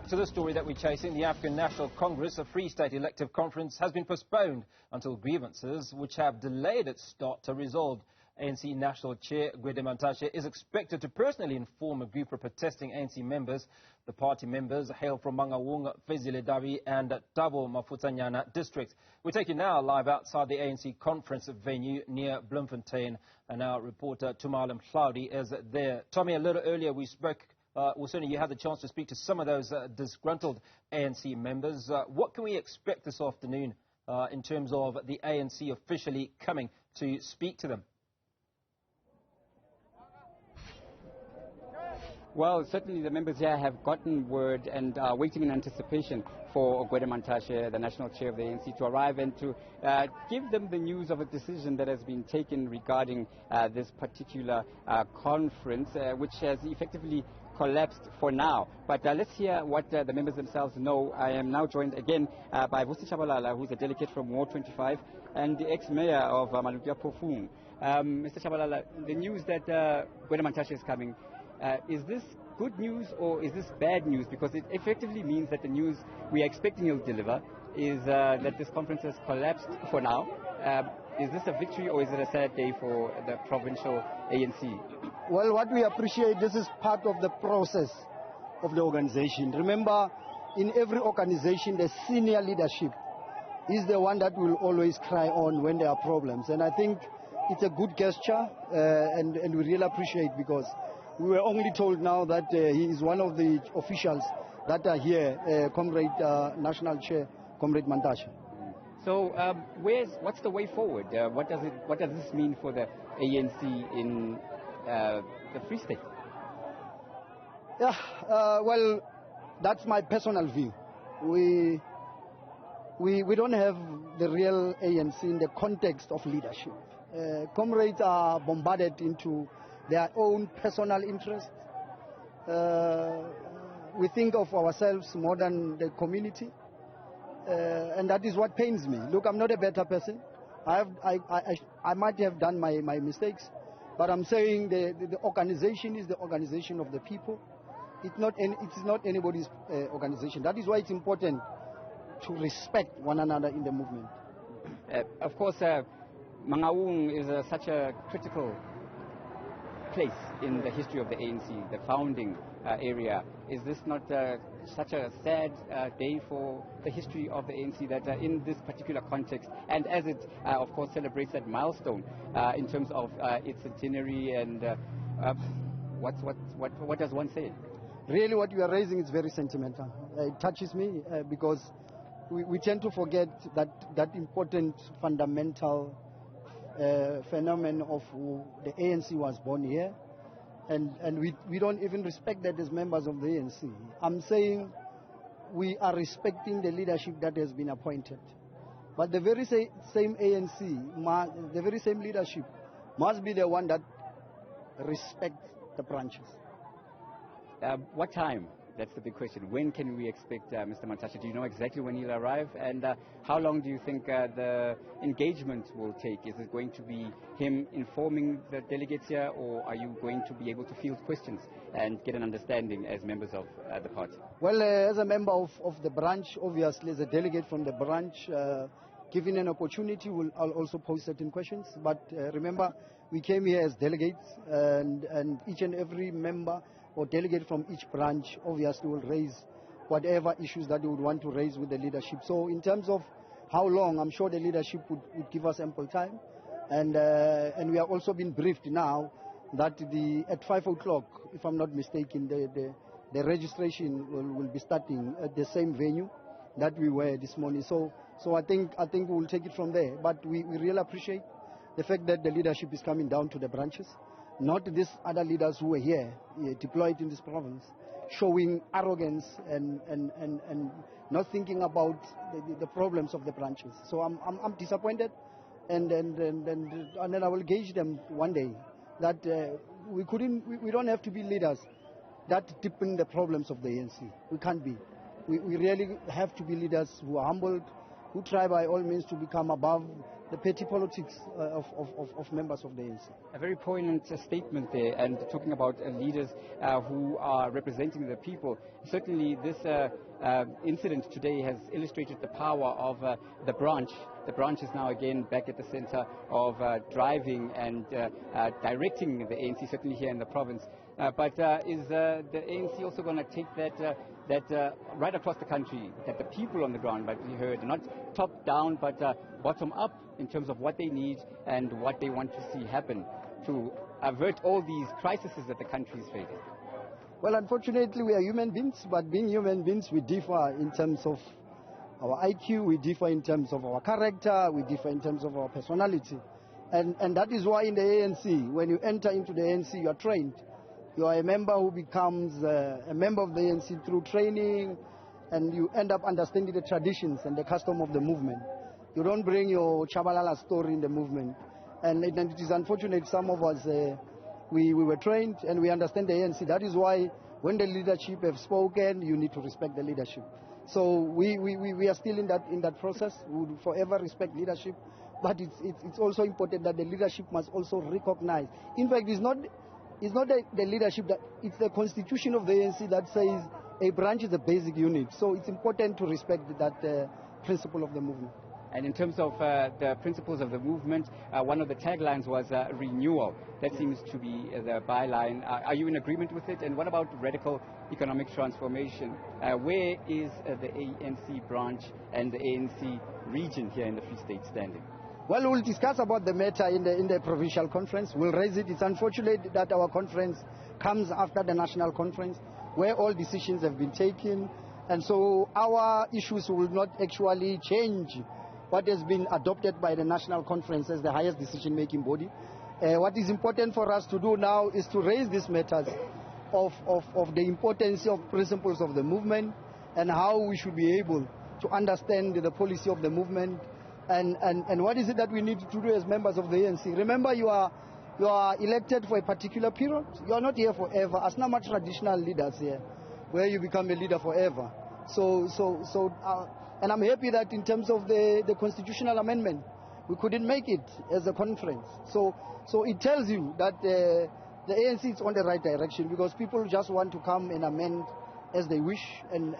back to the story that we're chasing. The African National Congress, a Free State elective conference, has been postponed until grievances, which have delayed its start, are resolved. ANC National Chair Gwede Mantashe is expected to personally inform a group of protesting ANC members. The party members hail from Mangaung, Fezile Dabi and Thabo Mufutsanyana districts. We're taking now live outside the ANC conference venue near Bloemfontein, and our reporter Tumaole Mohlaoli is there. Tommy, a little earlier we spoke. Well, certainly you had the chance to speak to some of those disgruntled ANC members. What can we expect this afternoon in terms of the ANC officially coming to speak to them? Well, certainly the members here have gotten word and are waiting in anticipation for Gwede Mantashe, the national chair of the ANC, to arrive and to give them the news of a decision that has been taken regarding this particular conference, which has effectively collapsed for now. But let's hear what the members themselves know. I am now joined again by Vusi Chabalala, who's a delegate from Ward 25, and the ex-mayor of Malukia Pofung. Mr. Chabalala, the news that Gwede Mantashe is coming, is this good news or is this bad news? Because it effectively means that the news we are expecting he'll deliver is that this conference has collapsed for now. Is this a victory or is it a sad day for the provincial ANC? Well, what we appreciate, this is part of the process of the organization. Remember, in every organization, the senior leadership is the one that will always cry on when there are problems. And I think it's a good gesture, and we really appreciate, because we were only told now that he is one of the officials that are here, Comrade National Chair, Comrade Mantashe. So what's the way forward? What does this mean for the ANC in the Free State? Yeah, well, that's my personal view. We don't have the real ANC in the context of leadership. Comrades are bombarded into their own personal interests. We think of ourselves more than the community, and that is what pains me. Look, I'm not a better person. I might have done my mistakes, but I'm saying the organization is the organization of the people. It's not anybody's organization. That is why it's important to respect one another in the movement. Of course, Mangaung is such a critical place in the history of the ANC, the founding area. Is this not such a sad day for the history of the ANC, that in this particular context, and as it of course celebrates that milestone in terms of its centenary, and what does one say? Really, what you are raising is very sentimental. It touches me because we tend to forget that important fundamental phenomenon of the ANC was born here, and we don't even respect that as members of the ANC. I'm saying we are respecting the leadership that has been appointed, but the very same ANC, the very same leadership must be the one that respects the branches. What time? That's the big question. When can we expect Mr. Mantashe? Do you know exactly when he'll arrive? And how long do you think the engagement will take? Is it going to be him informing the delegates here, or are you going to be able to field questions and get an understanding as members of the party? Well, as a member of the branch, obviously, as a delegate from the branch, given an opportunity, I'll also pose certain questions. But remember, we came here as delegates, and each and every member or delegate from each branch obviously will raise whatever issues that they would want to raise with the leadership. So in terms of how long, I'm sure the leadership would give us ample time. And we have also been briefed now that at 5 o'clock, if I'm not mistaken, the registration will be starting at the same venue that we were this morning. So I think we'll take it from there. But we really appreciate the fact that the leadership is coming down to the branches, not these other leaders who were here deployed in this province, showing arrogance and not thinking about the problems of the branches. So I'm disappointed, and then I will gauge them one day that we don't have to be leaders that deepen the problems of the ANC. We can't be. We really have to be leaders who are humbled, who try by all means to become above the petty politics of members of the ANC. A very poignant statement there, and talking about leaders who are representing the people. Certainly this incident today has illustrated the power of the branch. The branch is now again back at the center of driving and directing the ANC, certainly here in the province. But is the ANC also going to take that right across the country, that the people on the ground, like we heard, not top down, but bottom up in terms of what they need and what they want to see happen to avert all these crises that the country is facing? Well, unfortunately, we are human beings, but being human beings, we differ in terms of our IQ, we differ in terms of our character, we differ in terms of our personality. And that is why in the ANC, when you enter into the ANC, you are trained. You are a member who becomes a member of the ANC through training, and you end up understanding the traditions and the custom of the movement. You don't bring your Chabalala story in the movement. And it is unfortunate some of us, we were trained and we understand the ANC. That is why when the leadership have spoken, you need to respect the leadership. So we are still in that process. We will forever respect leadership. But it's also important that the leadership must also recognize. In fact, it's not the leadership, it's the constitution of the ANC that says a branch is a basic unit. So it's important to respect that principle of the movement. And in terms of the principles of the movement, one of the taglines was renewal. That seems to be the byline. Are you in agreement with it? And what about radical economic transformation? Where is the ANC branch and the ANC region here in the Free State standing? Well, we'll discuss about the matter in the provincial conference. We'll raise it. It's unfortunate that our conference comes after the national conference, where all decisions have been taken. And so our issues will not actually change what has been adopted by the national conference as the highest decision-making body. What is important for us to do now is to raise these matters of the importance of principles of the movement and how we should be able to understand the policy of the movement and what is it that we need to do as members of the ANC. Remember, you are elected for a particular period. You are not here forever. As not much traditional leaders here, where you become a leader forever. And I'm happy that in terms of the constitutional amendment, we couldn't make it as a conference. So it tells you that the ANC is on the right direction, because people just want to come and amend as they wish and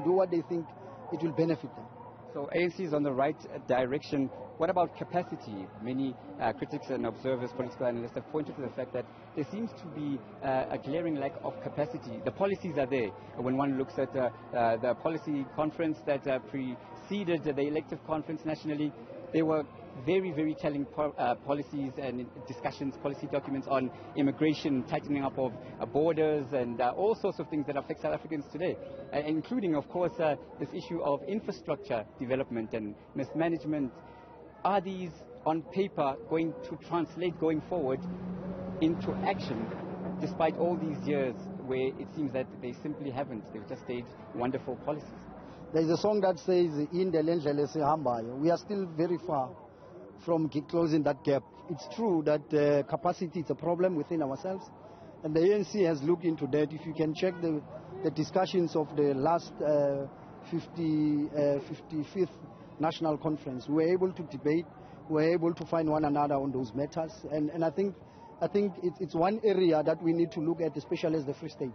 do what they think it will benefit them. So ANC is on the right direction. What about capacity? Many critics and observers, political analysts have pointed to the fact that there seems to be a glaring lack of capacity. The policies are there. When one looks at the policy conference that preceded the elective conference nationally, there were very, very telling policies and discussions, policy documents on immigration, tightening up of borders, and all sorts of things that affect South Africans today, including, of course, this issue of infrastructure development and mismanagement. Are these, on paper, going to translate going forward into action, despite all these years where it seems that they simply haven't? They've just stayed wonderful policies. There's a song that says, "In the Lendlele Sihambayo." We are still very far from closing that gap. It's true that capacity is a problem within ourselves, and the ANC has looked into that. If you can check the discussions of the last 55th national conference, we were able to debate, we were able to find one another on those matters, and I think it's one area that we need to look at, especially as the Free State.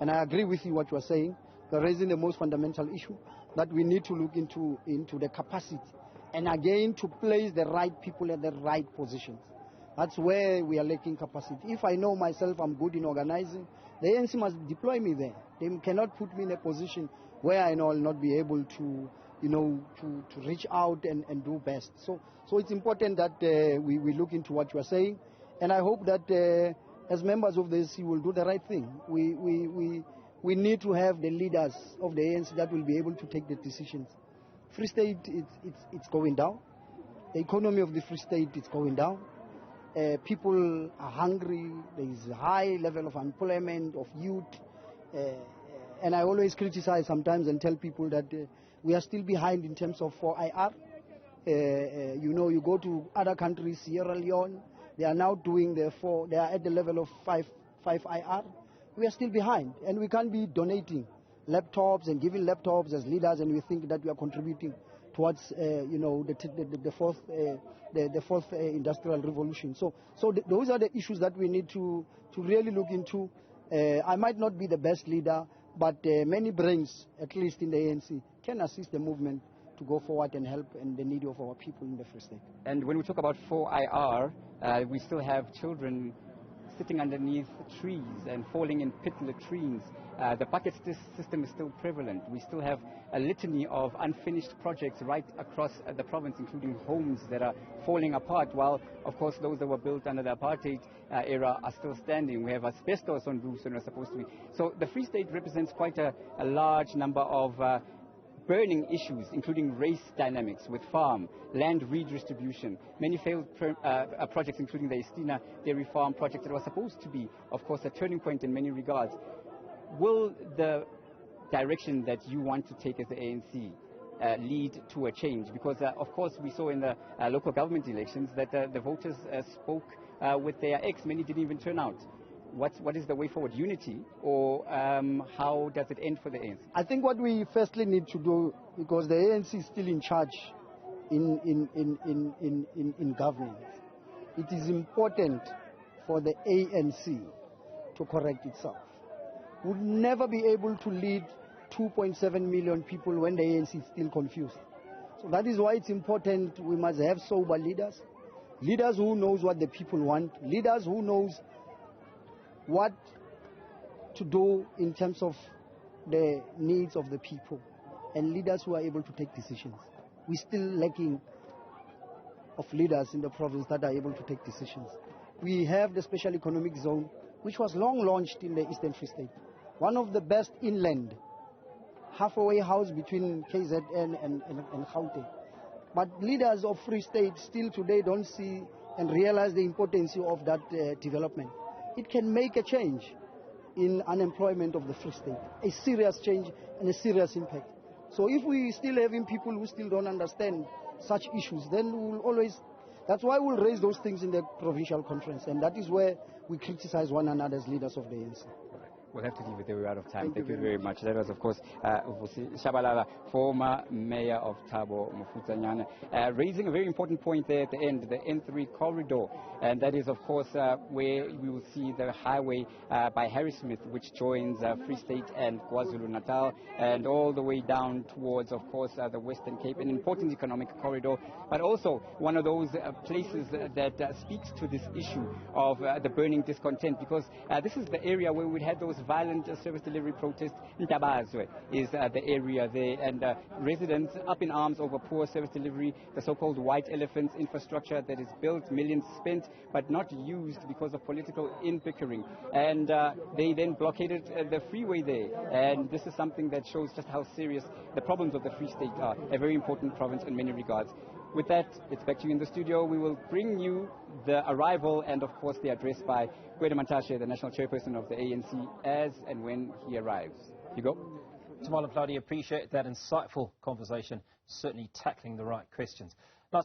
And I agree with you what you are saying. You're raising the most fundamental issue, that we need to look into the capacity, and again to place the right people at the right positions. That's where we are lacking capacity. If I know myself I'm good in organizing, the ANC must deploy me there. They cannot put me in a position where I know I'll not be able to reach out and do best. So it's important that we look into what you are saying, and I hope that as members of the ANC will do the right thing. We need to have the leaders of the ANC that will be able to take the decisions. Free State, it's going down. The economy of the Free State is going down. People are hungry. There is a high level of unemployment of youth. And I always criticize sometimes and tell people that we are still behind in terms of 4IR. You go to other countries, Sierra Leone, they are now doing they are at the level of 5IR. We are still behind, and we can't be donating laptops and giving laptops as leaders, and we think that we are contributing towards the fourth industrial revolution. So those are the issues that we need to really look into. I might not be the best leader, but many brains, at least in the ANC, can assist the movement to go forward and help in the need of our people in the Free State. And when we talk about 4IR, we still have children sitting underneath trees and falling in pit latrines. The bucket system is still prevalent. We still have a litany of unfinished projects right across the province, including homes that are falling apart, while, of course, those that were built under the apartheid era are still standing. We have asbestos on roofs that are supposed to be. So the Free State represents quite a large number of burning issues, including race dynamics with farm, land redistribution, many failed projects, including the Estina dairy farm project that was supposed to be, of course, a turning point in many regards. Will the direction that you want to take as the ANC lead to a change? Because, of course, we saw in the local government elections that the voters spoke with their ex. Many didn't even turn out. What is the way forward? Unity, or how does it end for the ANC? I think what we firstly need to do, because the ANC is still in charge in governance, it is important for the ANC to correct itself. Would never be able to lead 2.7 million people when the ANC is still confused. So that is why it's important we must have sober leaders, leaders who knows what the people want, leaders who knows what to do in terms of the needs of the people, and leaders who are able to take decisions. We're still lacking of leaders in the province that are able to take decisions. We have the Special Economic Zone, which was long launched in the Eastern Free State. One of the best inland, halfway house between KZN and Gauteng. But leaders of Free State still today don't see and realize the importance of that development. It can make a change in unemployment of the Free State, a serious change and a serious impact. So if we still having people who still don't understand such issues, then we'll always, that's why we'll raise those things in the provincial conference, and that is where we criticize one another as leaders of the ANC. We'll have to leave it there. We're out of time. Thank you very much. That was, of course, Shabalala, former mayor of Thabo, Mufutsanyana, raising a very important point there at the end, the N3 corridor. And that is, of course, where we will see the highway by Harrismith, which joins Free State and KwaZulu-Natal, and all the way down towards, of course, the Western Cape, an important economic corridor, but also one of those places that speaks to this issue of the burning discontent, because this is the area where we had those violent service delivery protests. Ntabazwe is the area there, and residents up in arms over poor service delivery, the so-called white elephants infrastructure that is built, millions spent, but not used because of political inbickering. And they then blockaded the freeway there. And this is something that shows just how serious the problems of the Free State are, a very important province in many regards. With that, it's back to you in the studio. We will bring you the arrival and, of course, the address by Gwedemantashe, the national chairperson of the ANC, as and when he arrives. You go. Tumaole Mohlaoli, appreciate that insightful conversation, certainly tackling the right questions.